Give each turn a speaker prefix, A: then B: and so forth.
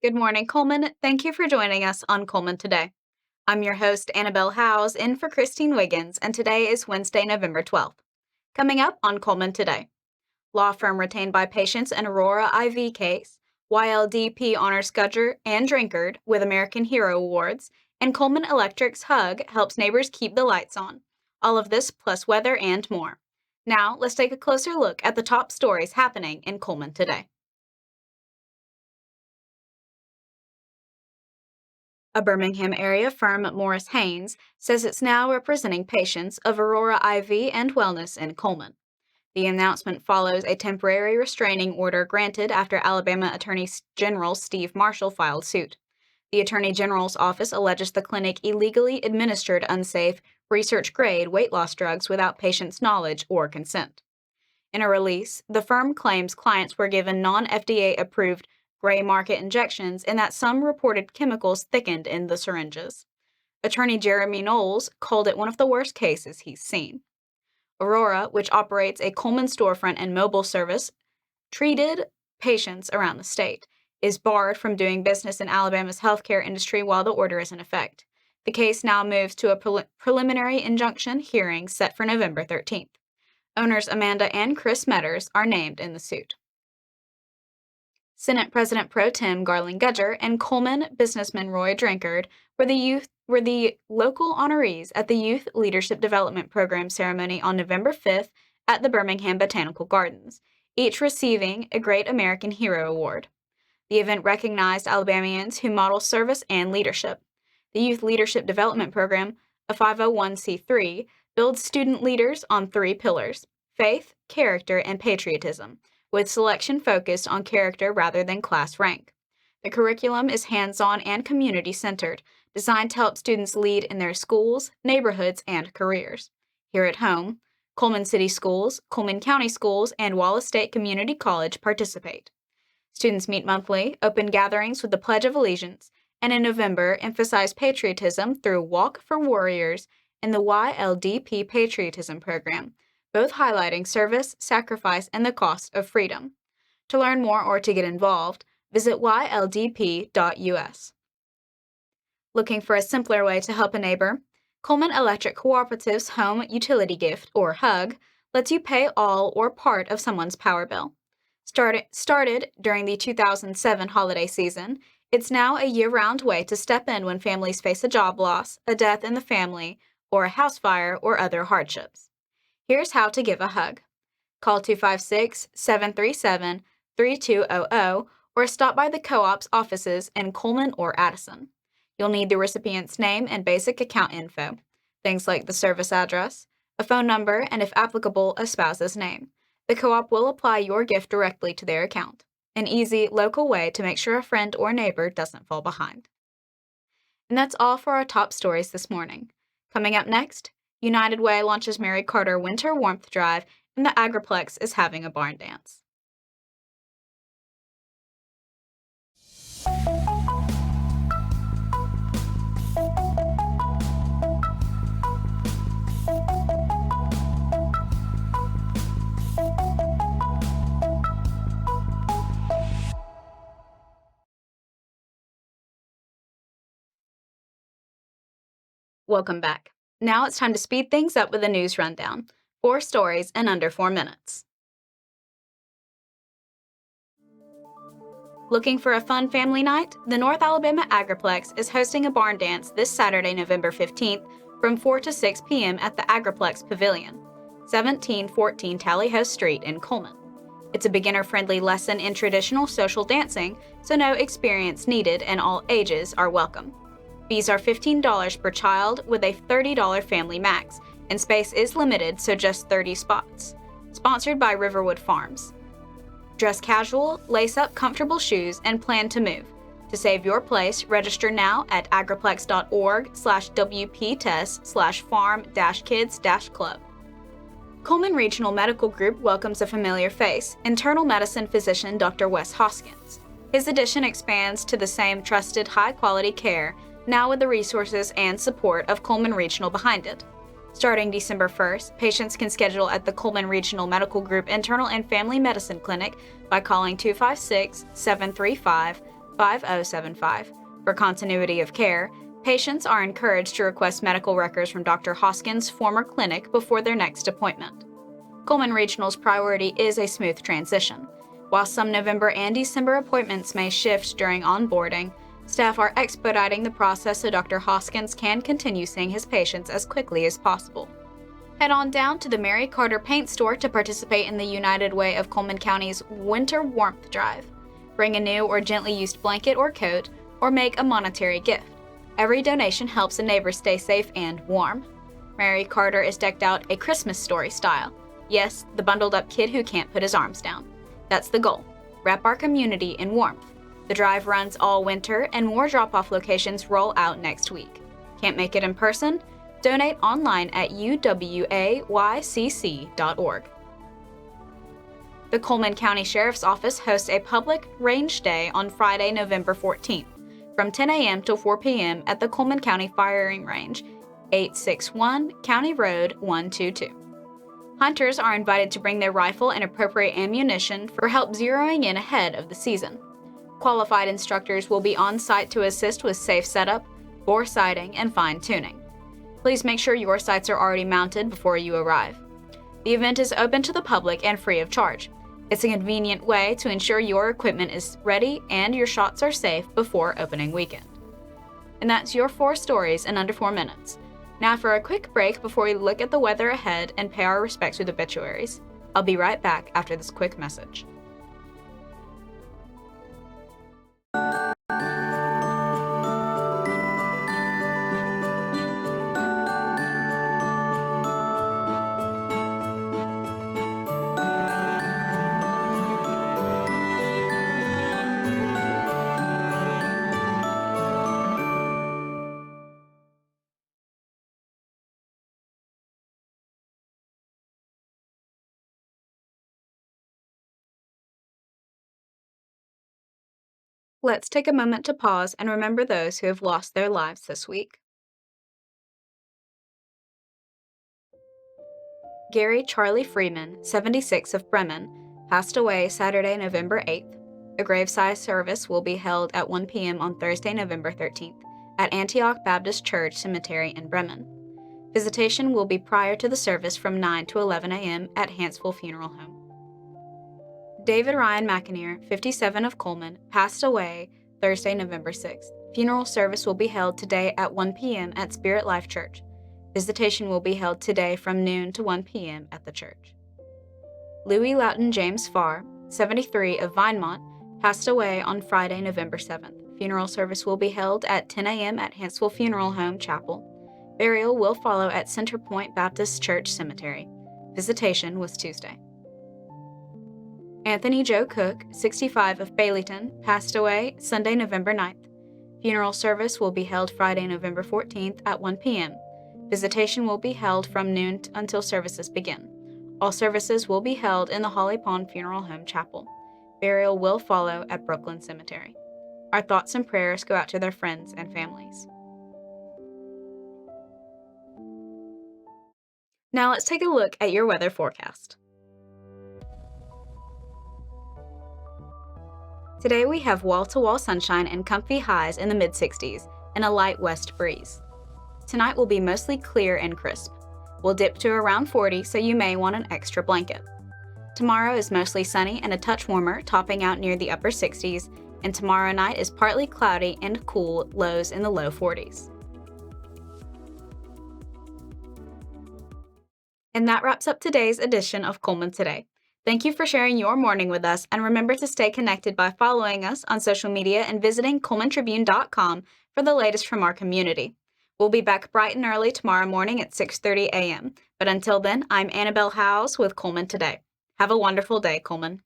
A: Good morning, Cullman. Thank you for joining us on Cullman Today. I'm your host, Annabelle Howes, in for Christine Wiggins, and today is Wednesday, November 12th. Coming up on Cullman Today. Law firm retained by patients in Aurora IV case, YLDP honors Gudger and Drinkard with American Hero Awards, and Cullman Electric's H.U.G helps neighbors keep the lights on. All of this plus weather and more. Now, let's take a closer look at the top stories happening in Cullman today. A Birmingham area firm, Morris Haynes, says it's now representing patients of Aurora IV and Wellness in Cullman. The announcement follows a temporary restraining order granted after Alabama Attorney General Steve Marshall filed suit. The Attorney General's office alleges the clinic illegally administered unsafe, research-grade weight loss drugs without patients' knowledge or consent. In a release, the firm claims clients were given non-FDA-approved gray market injections and that some reported chemicals thickened in the syringes. Attorney Jeremy Knowles called it one of the worst cases he's seen. Aurora, which operates a Cullman storefront and mobile service, treated patients around the state, is barred from doing business in Alabama's healthcare industry while the order is in effect. The case now moves to a preliminary injunction hearing set for November 13th. Owners Amanda and Chris Metters are named in the suit. Senate President Pro Tem Garlan Gudger and Cullman businessman Roy Drinkard were the local honorees at the Youth Leadership Development Program ceremony on November 5th at the Birmingham Botanical Gardens, each receiving a Great American Hero Award. The event recognized Alabamians who model service and leadership. The Youth Leadership Development Program, a 501c3, builds student leaders on three pillars: faith, character, and patriotism, with selection focused on character rather than class rank. The curriculum is hands-on and community-centered, designed to help students lead in their schools, neighborhoods, and careers. Here at home, Cullman City Schools, Cullman County Schools, and Wallace State Community College participate. Students meet monthly, open gatherings with the Pledge of Allegiance, and in November emphasize patriotism through Walk for Warriors and the YLDP Patriotism Program, both highlighting service, sacrifice, and the cost of freedom. To learn more or to get involved, visit yldp.us. Looking for a simpler way to help a neighbor? Cullman Electric Cooperative's Home Utility Gift, or HUG, lets you pay all or part of someone's power bill. Started during the 2007 holiday season, it's now a year-round way to step in when families face a job loss, a death in the family, or a house fire or other hardships. Here's how to give a hug. Call 256-737-3200 or stop by the co-op's offices in Cullman or Addison. You'll need the recipient's name and basic account info, things like the service address, a phone number, and if applicable, a spouse's name. The co-op will apply your gift directly to their account, an easy, local way to make sure a friend or neighbor doesn't fall behind. And that's all for our top stories this morning. Coming up next, United Way launches Mary Carter Winter Warmth Drive, and the Agriplex is having a barn dance. Welcome back. Now it's time to speed things up with a news rundown. 4 stories in under 4 minutes. Looking for a fun family night? The North Alabama Agriplex is hosting a barn dance this Saturday, November 15th from 4 to 6 p.m. at the Agriplex Pavilion, 1714 Tally Ho Street in Cullman. It's a beginner-friendly lesson in traditional social dancing, so no experience needed and all ages are welcome. Fees are $15 per child with a $30 family max, and space is limited, so just 30 spots. Sponsored by Riverwood Farms. Dress casual, lace up comfortable shoes, and plan to move. To save your place, register now at agriplex.org/wptest/farm-kids-club. Cullman Regional Medical Group welcomes a familiar face, internal medicine physician Dr. Wes Hoskyns. His addition expands to the same trusted, high-quality care, now with the resources and support of Cullman Regional behind it. Starting December 1st, patients can schedule at the Cullman Regional Medical Group Internal and Family Medicine Clinic by calling 256-735 5075. For continuity of care, patients are encouraged to request medical records from Dr. Hoskyns' former clinic before their next appointment. Cullman Regional's priority is a smooth transition. While some November and December appointments may shift during onboarding, staff are expediting the process so Dr. Hoskyns can continue seeing his patients as quickly as possible. Head on down to the Mary Carter Paint Store to participate in the United Way of Cullman County's Winter Warmth Drive. Bring a new or gently used blanket or coat, or make a monetary gift. Every donation helps a neighbor stay safe and warm. Mary Carter is decked out a Christmas story style. Yes, the bundled up kid who can't put his arms down. That's the goal. Wrap our community in warmth. The drive runs all winter, and more drop-off locations roll out next week. Can't make it in person? Donate online at uwaycc.org. The Cullman County Sheriff's Office hosts a public range day on Friday, November 14th, from 10 a.m. to 4 p.m. at the Cullman County Firing Range, 861 County Road 122. Hunters are invited to bring their rifle and appropriate ammunition for help zeroing in ahead of the season. Qualified instructors will be on site to assist with safe setup, bore sighting, and fine-tuning. Please make sure your sights are already mounted before you arrive. The event is open to the public and free of charge. It's a convenient way to ensure your equipment is ready and your shots are safe before opening weekend. And that's your 4 stories in under 4 minutes. Now for a quick break before we look at the weather ahead and pay our respects with obituaries. I'll be right back after this quick message. Let's take a moment to pause and remember those who have lost their lives this week. Gary Charlie Freeman, 76 of Bremen, passed away Saturday, November 8th. A graveside service will be held at 1 p.m. on Thursday, November 13th, at Antioch Baptist Church Cemetery in Bremen. Visitation will be prior to the service from 9 to 11 a.m. at Hansville Funeral Home. David Ryan McAnear, 57 of Cullman, passed away Thursday, November 6th. Funeral service will be held today at 1 p.m. at Spirit Life Church. Visitation will be held today from noon to 1 p.m. at the church. Louie Lauton James Farr, 73 of Vinemont, passed away on Friday, November 7th. Funeral service will be held at 10 a.m. at Hansville Funeral Home Chapel. Burial will follow at Center Point Baptist Church Cemetery. Visitation was Tuesday. Anthony Joe Cook, 65 of Baileyton, passed away Sunday, November 9th. Funeral service will be held Friday, November 14th at 1 p.m. Visitation will be held from noon until services begin. All services will be held in the Holly Pond Funeral Home Chapel. Burial will follow at Brooklyn Cemetery. Our thoughts and prayers go out to their friends and families. Now let's take a look at your weather forecast. Today we have wall-to-wall sunshine and comfy highs in the mid-60s and a light west breeze. Tonight will be mostly clear and crisp. We'll dip to around 40, so you may want an extra blanket. Tomorrow is mostly sunny and a touch warmer, topping out near the upper 60s, and tomorrow night is partly cloudy and cool, lows in the low 40s. And that wraps up today's edition of Cullman Today. Thank you for sharing your morning with us, and remember to stay connected by following us on social media and visiting CullmanTribune.com for the latest from our community. We'll be back bright and early tomorrow morning at 6:30 a.m. But until then, I'm Annabelle Howes with Cullman Today. Have a wonderful day, Cullman.